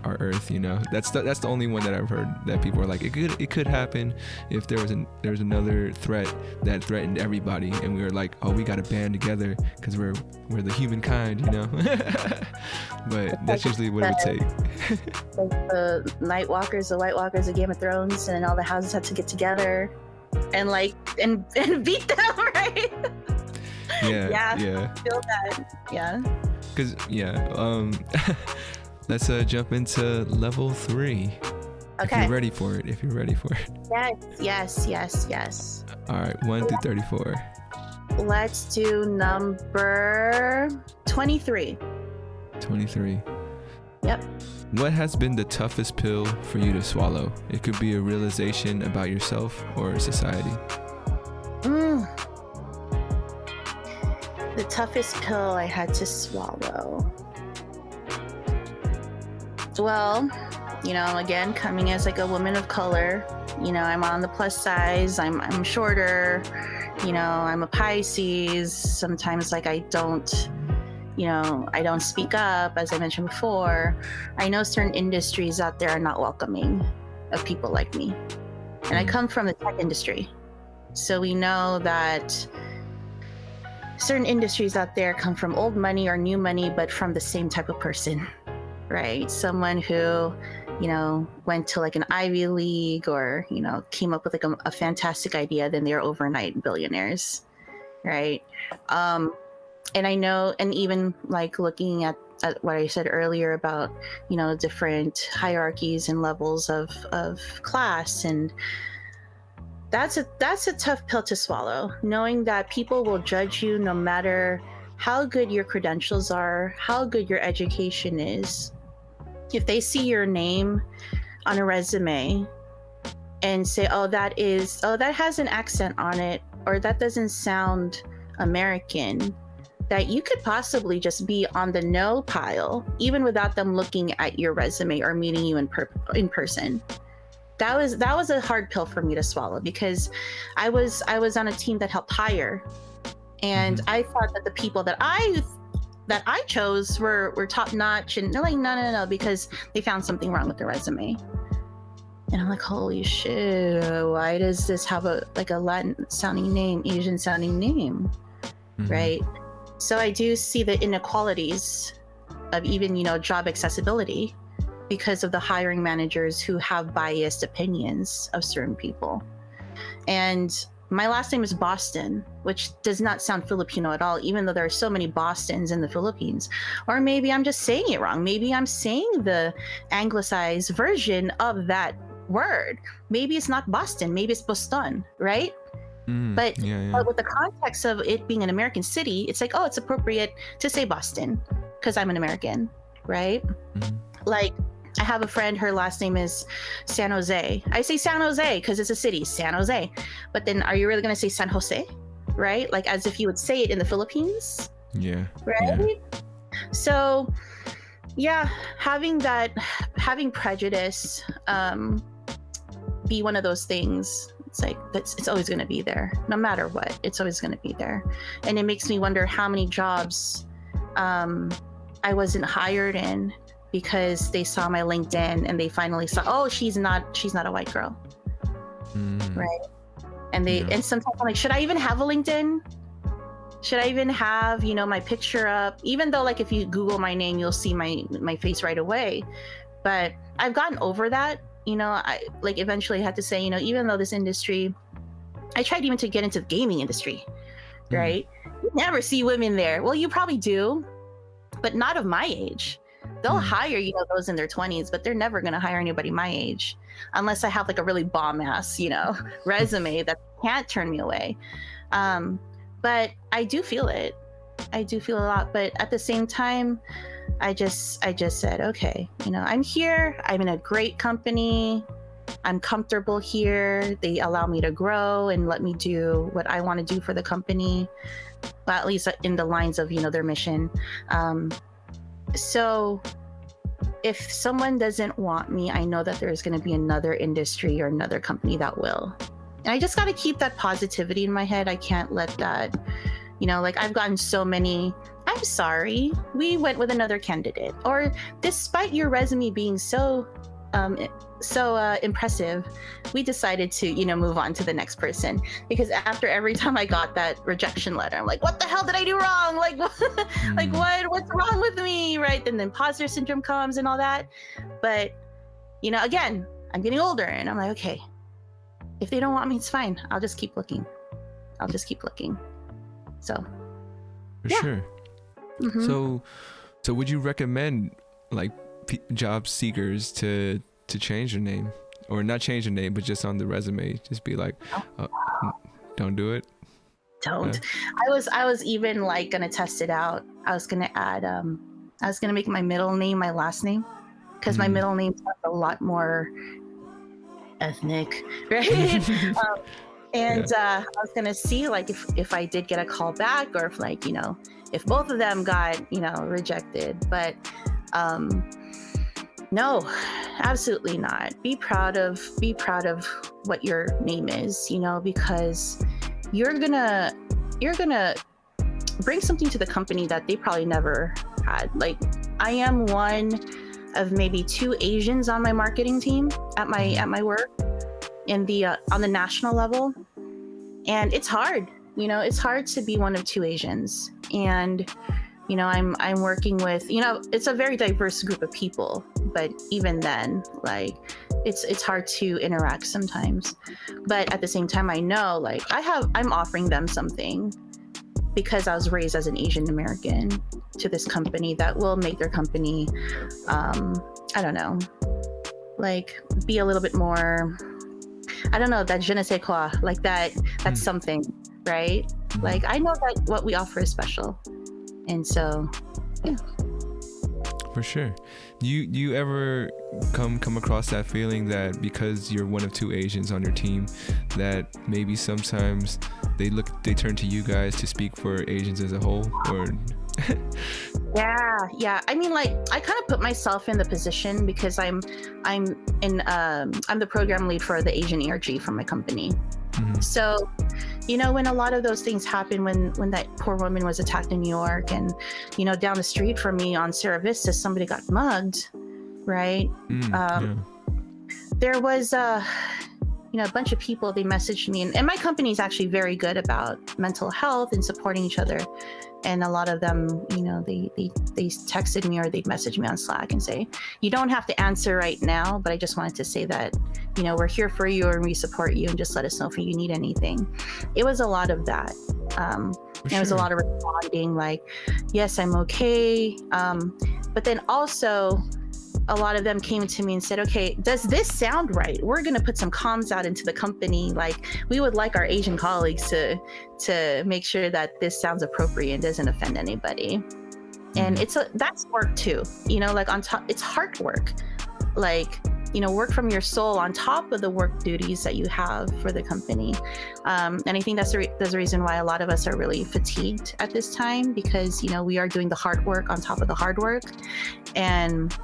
earth, you know. That's the only one that I've heard that people are like, it could happen if there was another threat that threatened everybody, and we were like, oh, we gotta band together because we're the humankind, you know. But that's usually what it would take. Like the Night Walkers, the White Walkers of Game of Thrones, and all the houses had to get together and beat them, right? Yeah. Feel that. Yeah. Because let's jump into level 3. Okay. If you're ready for it. Yes. All right, 1 through 34. Let's do number 23. 23. Yep. What has been the toughest pill for you to swallow? It could be a realization about yourself or society. The toughest pill I had to swallow. Well, you know, again, coming as like a woman of color, you know, I'm on the plus size, I'm shorter, you know, I'm a Pisces. Sometimes like I don't speak up, as I mentioned before. I know certain industries out there are not welcoming of people like me. And I come from the tech industry. So we know that certain industries out there come from old money or new money, but from the same type of person, right? Someone who, you know, went to like an Ivy League or, you know, came up with like a fantastic idea, then they're overnight billionaires, right? And I know, and even like looking at what I said earlier about, you know, different hierarchies and levels of class, and that's a tough pill to swallow, knowing that people will judge you no matter how good your credentials are, how good your education is. If they see your name on a resume and say, oh, that has an accent on it, or that doesn't sound American, that you could possibly just be on the no pile, even without them looking at your resume or meeting you in person. That was a hard pill for me to swallow, because I was on a team that helped hire, and I thought that the people that I chose were top notch, and they're like, no, because they found something wrong with their resume. And I'm like, holy shit, why does this have a Latin sounding name, Asian sounding name, right? So I do see the inequalities of even, you know, job accessibility because of the hiring managers who have biased opinions of certain people. And my last name is Boston, which does not sound Filipino at all, even though there are so many Bostons in the Philippines. Or maybe I'm just saying it wrong. Maybe I'm saying the anglicized version of that word. Maybe it's not Boston, maybe it's Boston, right? But with the context of it being an American city, it's like, oh, it's appropriate to say Boston because I'm an American, right? Like, I have a friend, her last name is San Jose. I say San Jose because it's a city, San Jose. But then are you really going to say San Jose, right? Like as if you would say it in the Philippines. Yeah. Right? Yeah. So, yeah, having prejudice be one of those things. It's like it's always going to be there, no matter what. It's always going to be there, and it makes me wonder how many jobs I wasn't hired in because they saw my LinkedIn and they finally saw, oh, she's not a white girl, right? And and sometimes I'm like, should I even have a LinkedIn? Should I even have, my picture up? Even though, like, if you Google my name, you'll see my face right away. But I've gotten over that. I eventually had to say, even though this industry, I tried even to get into the gaming industry, right? You never see women there. Well, you probably do, but not of my age. They'll hire, those in their 20s, but they're never going to hire anybody my age unless I have like a really bomb ass, resume that can't turn me away. But I do feel it. I do feel a lot. But at the same time, I just said, okay, I'm here. I'm in a great company. I'm comfortable here. They allow me to grow and let me do what I want to do for the company, well, at least in the lines of, their mission. So if someone doesn't want me, I know that there's going to be another industry or another company that will. And I just got to keep that positivity in my head. I can't let that, I've gotten so many, I'm sorry, we went with another candidate. Or despite your resume being so impressive, we decided to, move on to the next person. Because after every time I got that rejection letter, I'm like, what the hell did I do wrong? Like, what's wrong with me? Right. Then the imposter syndrome comes and all that. But, again, I'm getting older and I'm like, okay, if they don't want me, it's fine. I'll just keep looking. So. For sure. So would you recommend like job seekers to change their name, or not change their name, but just on the resume, just be like, don't do it? Don't. I was even like gonna test it out. I was gonna add I was gonna make my middle name my last name, because my middle name sounds a lot more ethnic, right? I was gonna see like if I did get a call back, or if like if both of them got rejected. But no, absolutely not. Be proud of what your name is, because you're gonna bring something to the company that they probably never had. Like, I am one of maybe 2 Asians on my marketing team at my work in the on the national level, and it's hard. It's hard to be one of 2 Asians, and I'm working with, it's a very diverse group of people, but even then, like, it's hard to interact sometimes. But at the same time, I know, like, I'm offering them something because I was raised as an Asian American to this company that will make their company, I don't know, like, be a little bit more, I don't know, that je ne sais quoi, like that's something, right? Like, I know that what we offer is special. And so, yeah. For sure. You ever come across that feeling that because you're one of 2 Asians on your team, that maybe sometimes they turn to you guys to speak for Asians as a whole, or? Yeah. I mean, like, I kind of put myself in the position because I'm the program lead for the Asian ERG for my company. So, when a lot of those things happen, when that poor woman was attacked in New York, and, down the street from me on Sierra Vista, somebody got mugged, right? There was a bunch of people, they messaged me, and my company is actually very good about mental health and supporting each other. And a lot of them, they texted me or they'd message me on Slack and say, you don't have to answer right now, but I just wanted to say that, we're here for you and we support you, and just let us know if you need anything. It was a lot of that. There was a lot of responding like, yes, I'm okay. But then also, a lot of them came to me and said, okay, does this sound right? We're going to put some comms out into the company. Like, we would like our Asian colleagues to make sure that this sounds appropriate and doesn't offend anybody. And that's work too, like, on top, it's hard work. Like, work from your soul on top of the work duties that you have for the company. And I think that's the reason why a lot of us are really fatigued at this time, because, we are doing the hard work on top of the hard work. And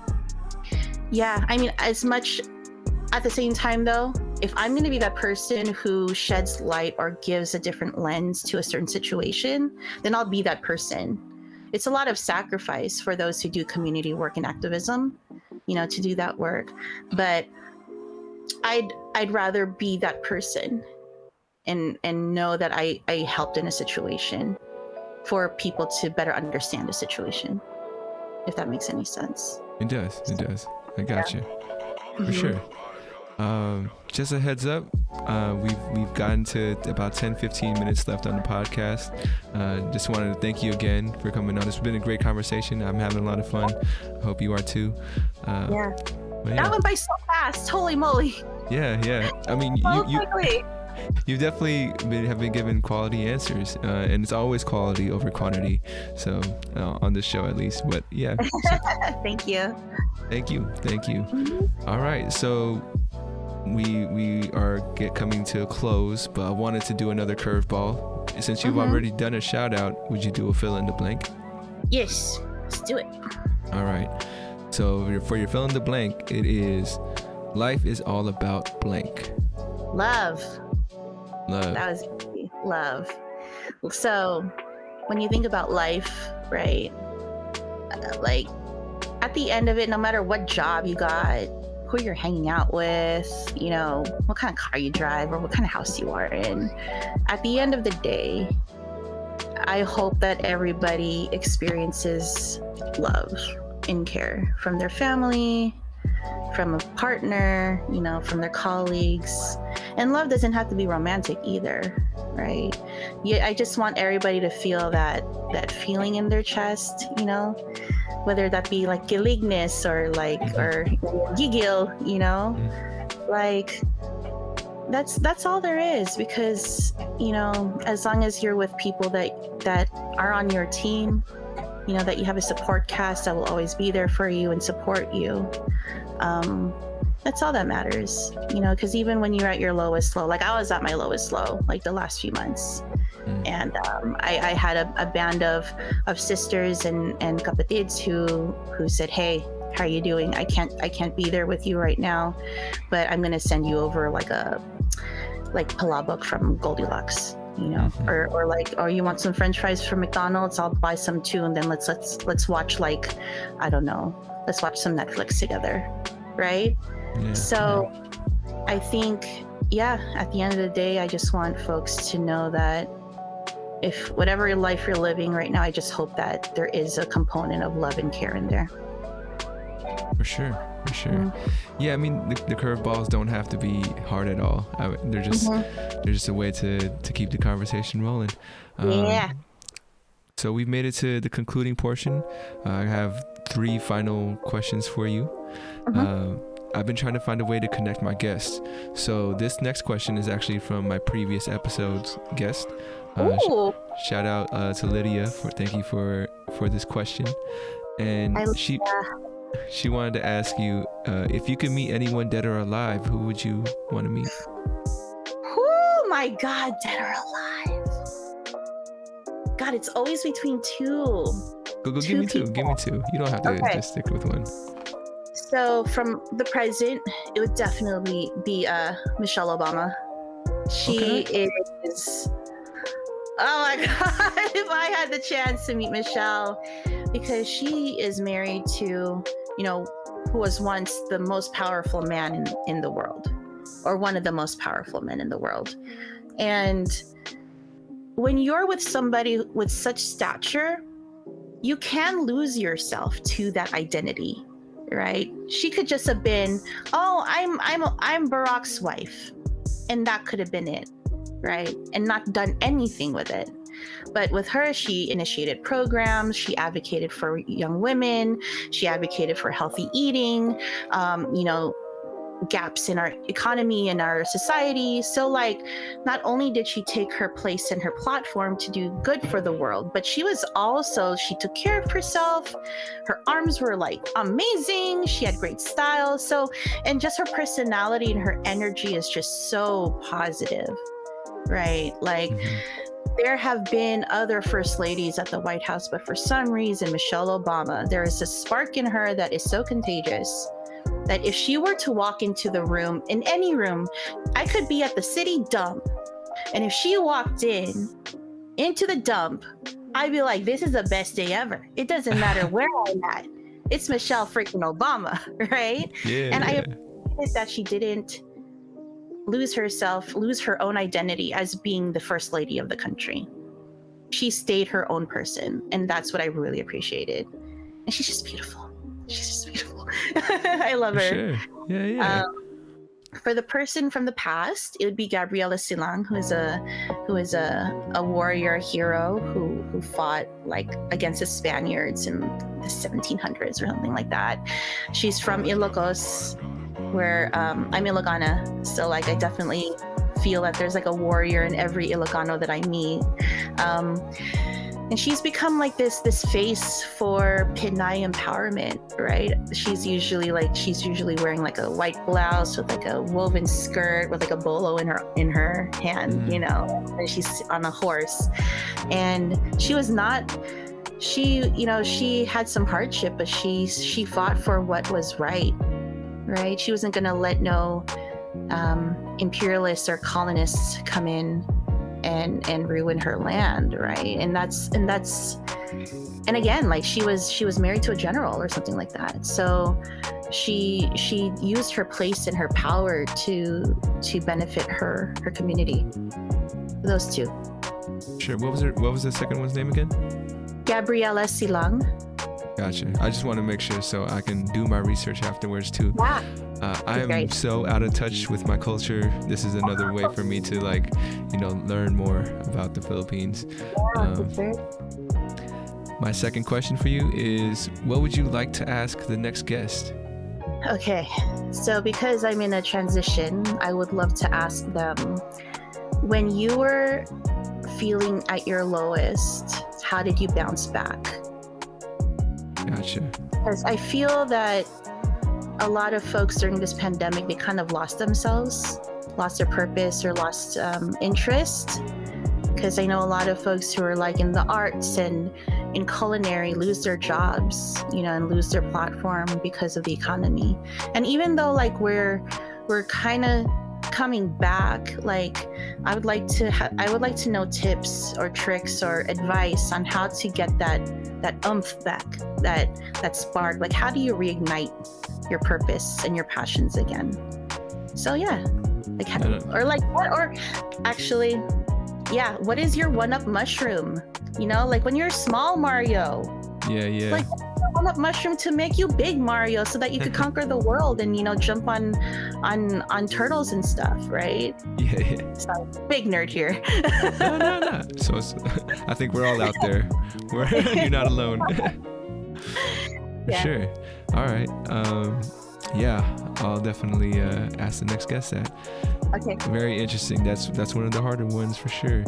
yeah, I mean, as much at the same time though, if I'm going to be that person who sheds light or gives a different lens to a certain situation, then I'll be that person. It's a lot of sacrifice for those who do community work and activism, to do that work. But I'd rather be that person and know that I helped in a situation for people to better understand the situation, if that makes any sense. It does. I got you. For sure. Just a heads up, we've gotten to about 10-15 minutes left on the podcast. Just wanted to thank you again for coming on. It's been a great conversation. I'm having a lot of fun. I hope you are too. That went by so fast. Holy moly. Yeah. I mean, you definitely have been given quality answers, and it's always quality over quantity. So on this show, at least. But yeah. Thank you. All right. So we are coming to a close, but I wanted to do another curveball. Since you've already done a shout out, would you do a fill in the blank? Yes. Let's do it. All right. So for your fill in the blank, it is life is all about blank. Love. That was easy. Love. So when you think about life, right? Like at the end of it, no matter what job you got, who you're hanging out with, what kind of car you drive or what kind of house you are in, at the end of the day, I hope that everybody experiences love and care from their family, from a partner, from their colleagues. And love doesn't have to be romantic either, right? I just want everybody to feel that feeling in their chest, whether that be like giligness or gigil, like that's all there is. Because as long as you're with people that are on your team, that you have a support cast that will always be there for you and support you, that's all that matters, because even when you're at your lowest low, like I was at my lowest low, like the last few months, and I had a band of sisters and kapatids who said, hey, how are you doing? I can't be there with you right now, but I'm gonna send you over like palabok from Goldilocks, or you want some French fries from McDonald's? I'll buy some too, and then let's watch let's watch some Netflix together, right? Yeah. So I think, at the end of the day, I just want folks to know that if whatever life you're living right now, I just hope that there is a component of love and care in there. For sure. Yeah, I mean, the curveballs don't have to be hard at all. They're just a way to keep the conversation rolling. So we've made it to the concluding portion. I have 3 final questions for you. I've been trying to find a way to connect my guests. So this next question is actually from my previous episode's guest. Shout out to Lydia. Thank you for this question. And she wanted to ask you, if you could meet anyone dead or alive, who would you want to meet? Oh my God, dead or alive. God, it's always between two. Go give me two. Give me two. You don't have to just stick with one. So from the president, it would definitely be Michelle Obama. She is, oh my God, if I had the chance to meet Michelle, because she is married to, who was once the most powerful man in the world, or one of the most powerful men in the world. And when you're with somebody with such stature, you can lose yourself to that identity, right? She could just have been, I'm Barack's wife, and that could have been it, right? And not done anything with it. But with her, she initiated programs, she advocated for young women, she advocated for healthy eating, gaps in our economy and our society. So not only did she take her place and her platform to do good for the world, but she took care of herself. Her arms were amazing. She had great style. So, and just her personality and her energy is just so positive, right? There have been other first ladies at the White House, but for some reason, Michelle Obama, there is a spark in her that is so contagious that if she were to walk into the room, in any room, I could be at the city dump, and if she walked into the dump, I'd be like, this is the best day ever. It doesn't matter where I'm at. It's Michelle freaking Obama, right? Yeah. And I appreciated that she didn't lose her own identity as being the first lady of the country. She stayed her own person, and that's what I really appreciated. And she's just beautiful. I love For her. sure. Yeah. For the person from the past, it would be Gabriela Silang, who is a warrior hero who fought like against the Spaniards in the 1700s or something like that. She's from Ilocos, where I'm Ilocana, so like I definitely feel that there's like a warrior in every Ilocano that I meet. And she's become like this face for Pinay empowerment, right? She's usually wearing like a white blouse with like a woven skirt with like a bolo in her hand, you know, and she's on a horse. And she had some hardship, but she fought for what was right? She wasn't gonna let no imperialists or colonists come in and ruin her land, right? And again, like she was married to a general or something like that. So she used her place and her power to benefit her community. Those two. Sure. What was the second one's name again? Gabriela Silang. Gotcha. I just want to make sure so I can do my research afterwards too. Yeah. I am so out of touch with my culture. This is another way for me to learn more about the Philippines. My second question for you is, what would you like to ask the next guest? Okay, so because I'm in a transition, I would love to ask them, when you were feeling at your lowest, how did you bounce back? Gotcha. Because I feel that a lot of folks during this pandemic, they kind of lost themselves, lost their purpose, or lost interest. Because I know a lot of folks who are like in the arts and in culinary lose their jobs, and lose their platform because of the economy. And even though like we're kind of coming back, like I would like to know tips or tricks or advice on how to get that oomph back, that spark. Like, how do you reignite your purpose and your passions again? So yeah, like what is your one-up mushroom? Like when you're small Mario. Yeah. Like one-up mushroom to make you big Mario, so that you could conquer the world and jump on turtles and stuff, right? Yeah. So, big nerd here. No. So I think we're all out there. You're not alone. Yeah. Sure. All right. I'll definitely ask the next guest that. Okay. Very interesting. That's one of the harder ones for sure.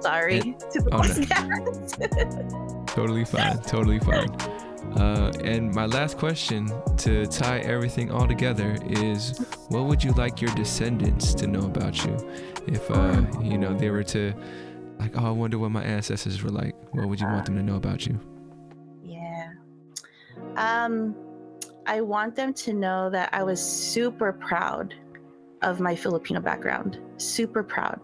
Sorry to the podcast. Totally fine. And my last question to tie everything all together is, what would you like your descendants to know about you? If they were to like, I wonder what my ancestors were like, what would you want them to know about you? Yeah. I want them to know that I was super proud of my Filipino background. Super proud.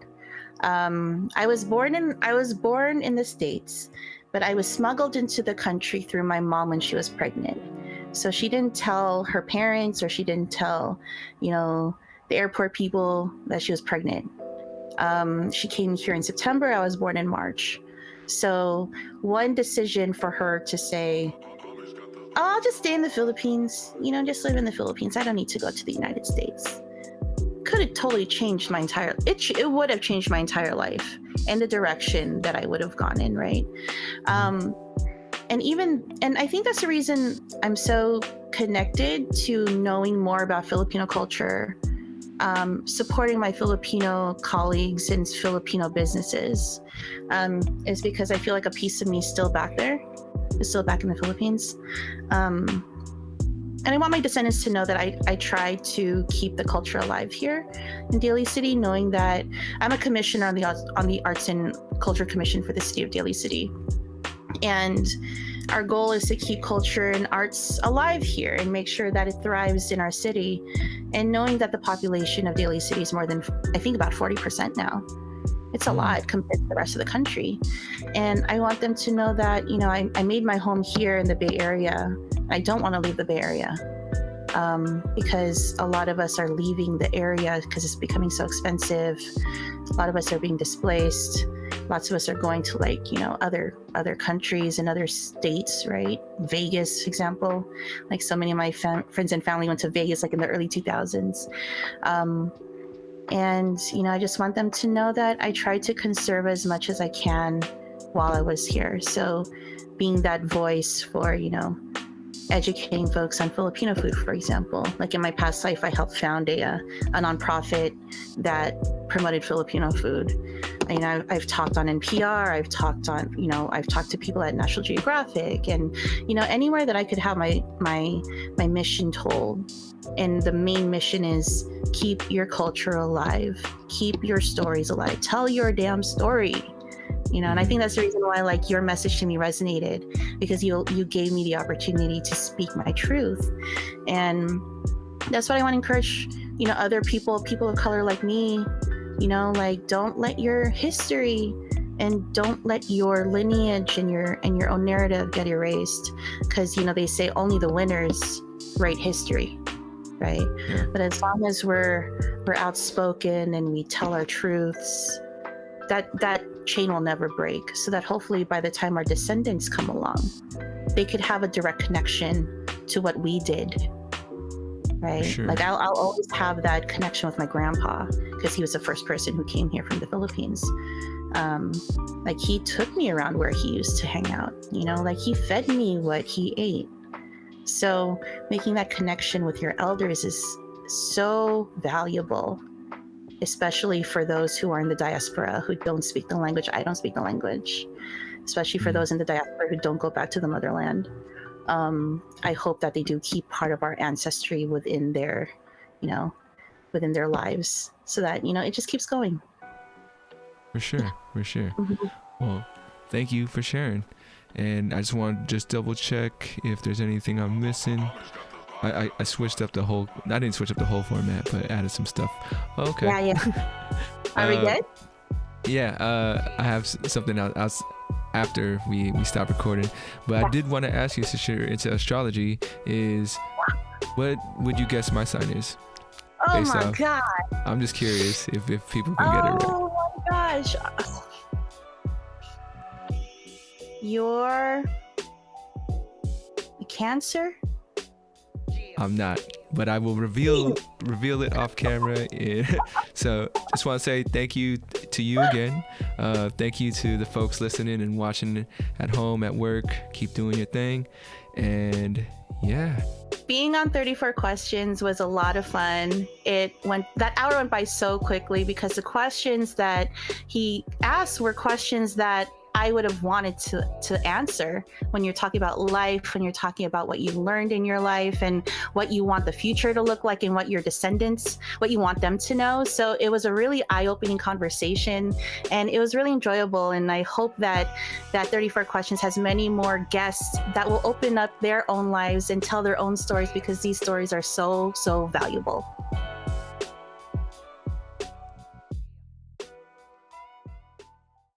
I was born in the States, but I was smuggled into the country through my mom when she was pregnant. So she didn't tell her parents, or she didn't tell, the airport people that she was pregnant. She came here in September. I was born in March. So one decision for her to say, I'll just stay in the Philippines, just live in the Philippines. I don't need to go to the United States. Could have totally changed my entire, it would have changed my entire life and the direction that I would have gone in, right? And I think that's the reason I'm so connected to knowing more about Filipino culture, supporting my Filipino colleagues and Filipino businesses, is because I feel like a piece of me is still back there. Is still back in the Philippines. And I want my descendants to know that I try to keep the culture alive here in Daly City, knowing that I'm a commissioner on the Arts and Culture Commission for the City of Daly City. And our goal is to keep culture and arts alive here and make sure that it thrives in our city. And knowing that the population of Daly City is more than, I think, about 40% now. It's a lot compared to the rest of the country. And I want them to know that, I made my home here in the Bay Area. I don't want to leave the Bay Area. Because a lot of us are leaving the area because it's becoming so expensive. A lot of us are being displaced. Lots of us are going to other countries and other states, right? Vegas, for example. Like so many of my friends and family went to Vegas like in the early 2000s. And I just want them to know that I tried to conserve as much as I can while I was here. So being that voice for, educating folks on Filipino food, for example. Like in my past life, I helped found a nonprofit that promoted Filipino food. I've talked on NPR, I've talked to people at National Geographic, and anywhere that I could have my mission told. And the main mission is keep your culture alive, keep your stories alive, tell your damn story. And I think that's the reason why your message to me resonated, because you gave me the opportunity to speak my truth. And that's what I want to encourage, other people of color like me, don't let your history and don't let your lineage and your own narrative get erased, because they say only the winners write history, right? Yeah. But as long as we're outspoken and we tell our truths, that chain will never break, so that hopefully by the time our descendants come along, they could have a direct connection to what we did, right? Sure. I'll always have that connection with my grandpa, because he was the first person who came here from the Philippines. He took me around where he used to hang out, he fed me what he ate. So making that connection with your elders is so valuable, especially for those who are in the diaspora who don't speak the language. I don't speak the language, especially for those in the diaspora who don't go back to the motherland. I hope that they do keep part of our ancestry within their lives, so that, it just keeps going. For sure. Mm-hmm. Well, thank you for sharing. And I just want to double check if there's anything I'm missing. I switched up the whole, I didn't switch up the whole format, but added some stuff. Okay. Yeah. Are we good? Yeah, I have something else after we stop recording. But I did want to ask you, since you're into astrology, is what would you guess my sign is? Oh my God. I'm just curious if people can get it right. Oh my gosh. You're Cancer? I'm not, but I will reveal it off camera. So just want to say thank you to you again. Thank you to the folks listening and watching at home, at work. Keep doing your thing. And yeah. Being on 34 Questions was a lot of fun. That hour went by so quickly, because the questions that he asked were questions that I would have wanted to answer when you're talking about life, when you're talking about what you learned in your life and what you want the future to look like and what your descendants, what you want them to know. So it was a really eye-opening conversation, and it was really enjoyable. And I hope that 34 Questions has many more guests that will open up their own lives and tell their own stories, because these stories are so, so valuable.